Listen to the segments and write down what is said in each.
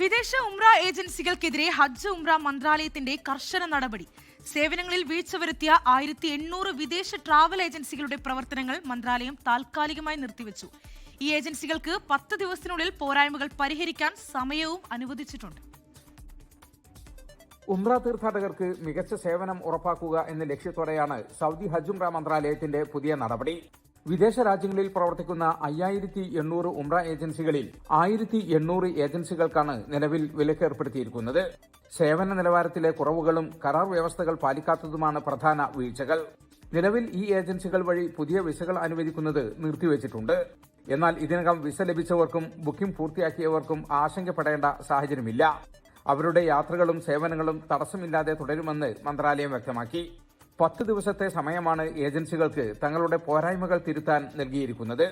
വിദേശ ഉംറ ഏജൻസികൾക്കെതിരെ ഹജ്ജ് ഉംറ മന്ത്രാലയത്തിന്റെ കർശന നടപടി. സേവനങ്ങളിൽ വീഴ്ച വരുത്തിയ 1800 വിദേശ ട്രാവൽ ഏജൻസികളുടെ പ്രവർത്തനങ്ങൾ മന്ത്രാലയം താൽക്കാലികമായി നിർത്തിവെച്ചു. ഈ ഏജൻസികൾക്ക് 10 ദിവസത്തിനുള്ളിൽ പോരായ്മകൾ പരിഹരിക്കാൻ സമയവും അനുവദിച്ചിട്ടുണ്ട്. ഉംറ തീർത്ഥാടകർക്ക് മികച്ച സേവനം ഉറപ്പാക്കുക എന്ന ലക്ഷ്യത്തോടെയാണ് സൗദി ഹജ്ജ് ഉംറ മന്ത്രാലയത്തിന്റെ പുതിയ നടപടി. വിദേശ രാജ്യങ്ങളിൽ പ്രവർത്തിക്കുന്ന 5800 ഉംറ ഏജൻസികളിൽ 1800 ഏജൻസികൾക്കാണ് നിലവിൽ വിലക്കേർപ്പെടുത്തിയിരിക്കുന്നത്. സേവന നിലവാരത്തിലെ കുറവുകളും കരാർ വ്യവസ്ഥകൾ പാലിക്കാത്തതുമാണ് പ്രധാന വീഴ്ചകൾ. നിലവിൽ ഈ ഏജൻസികൾ വഴി പുതിയ വിസകൾ അനുവദിക്കുന്നത് നിർത്തിവച്ചിട്ടുണ്ട്. എന്നാൽ ഇതിനകം വിസ ലഭിച്ചവർക്കും ബുക്കിംഗ് പൂർത്തിയാക്കിയവർക്കും ആശങ്കപ്പെടേണ്ട സാഹചര്യമില്ല. അവരുടെ യാത്രകളും സേവനങ്ങളും തടസ്സമില്ലാതെ തുടരുമെന്ന് മന്ത്രാലയം വ്യക്തമാക്കി. 10 ദിവസത്തെ സമയമാണ് ഏജൻസികൾക്ക് തങ്ങളുടെ പോരായ്മകൾ തിരുത്താൻ നൽകിയിരിക്കുന്നത്.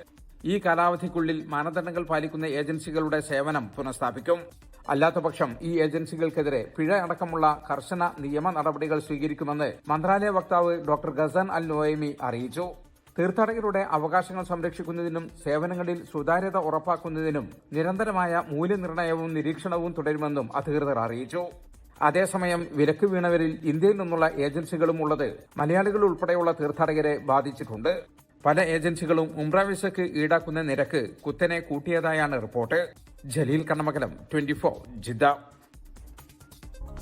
ഈ കാലാവധിക്കുള്ളിൽ മാനദണ്ഡങ്ങൾ പാലിക്കുന്ന ഏജൻസികളുടെ സേവനം പുനഃസ്ഥാപിക്കും. അല്ലാത്തപക്ഷം ഈ ഏജൻസികൾക്കെതിരെ പിഴ അടക്കമുള്ള കർശന നിയമ നടപടികൾ സ്വീകരിക്കുമെന്ന് മന്ത്രാലയ വക്താവ് ഡോക്ടർ ഗസാൻ അൽ നൊയ്മി അറിയിച്ചു. തീർത്ഥാടകരുടെ അവകാശങ്ങൾ സംരക്ഷിക്കുന്നതിനും സേവനങ്ങളിൽ സുതാര്യത ഉറപ്പാക്കുന്നതിനും നിരന്തരമായ മൂല്യനിർണ്ണയവും നിരീക്ഷണവും തുടരുമെന്നും അധികൃതർ അറിയിച്ചു. അതേസമയം വിലക്ക് വീണവരിൽ ഇന്ത്യയിൽ നിന്നുള്ള ഏജൻസികളും ഉള്ളത് മലയാളികൾ ഉൾപ്പെടെയുള്ള തീർത്ഥാടകരെ ബാധിച്ചിട്ടുണ്ട്. പല ഏജൻസികളും ഉംറ വിസയ്ക്ക് ഈടാക്കുന്ന നിരക്ക് കുത്തനെ കൂട്ടിയതായാണ് റിപ്പോർട്ട്. ജലീൽ കണ്ണമംഗലം, 24 ജിദ്ദ.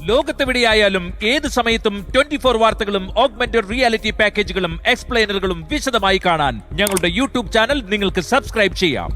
ലോകത്തെവിടെയായാലും ഏത് സമയത്തും 24 വാർത്തകളും ഓഗ്മെന്റഡ് റിയാലിറ്റി പാക്കേജുകളും എക്സ്പ്ലെയിനറുകളും വിശദമായി കാണാൻ ഞങ്ങളുടെ യൂട്യൂബ് ചാനൽ നിങ്ങൾക്ക് സബ്സ്ക്രൈബ് ചെയ്യാം.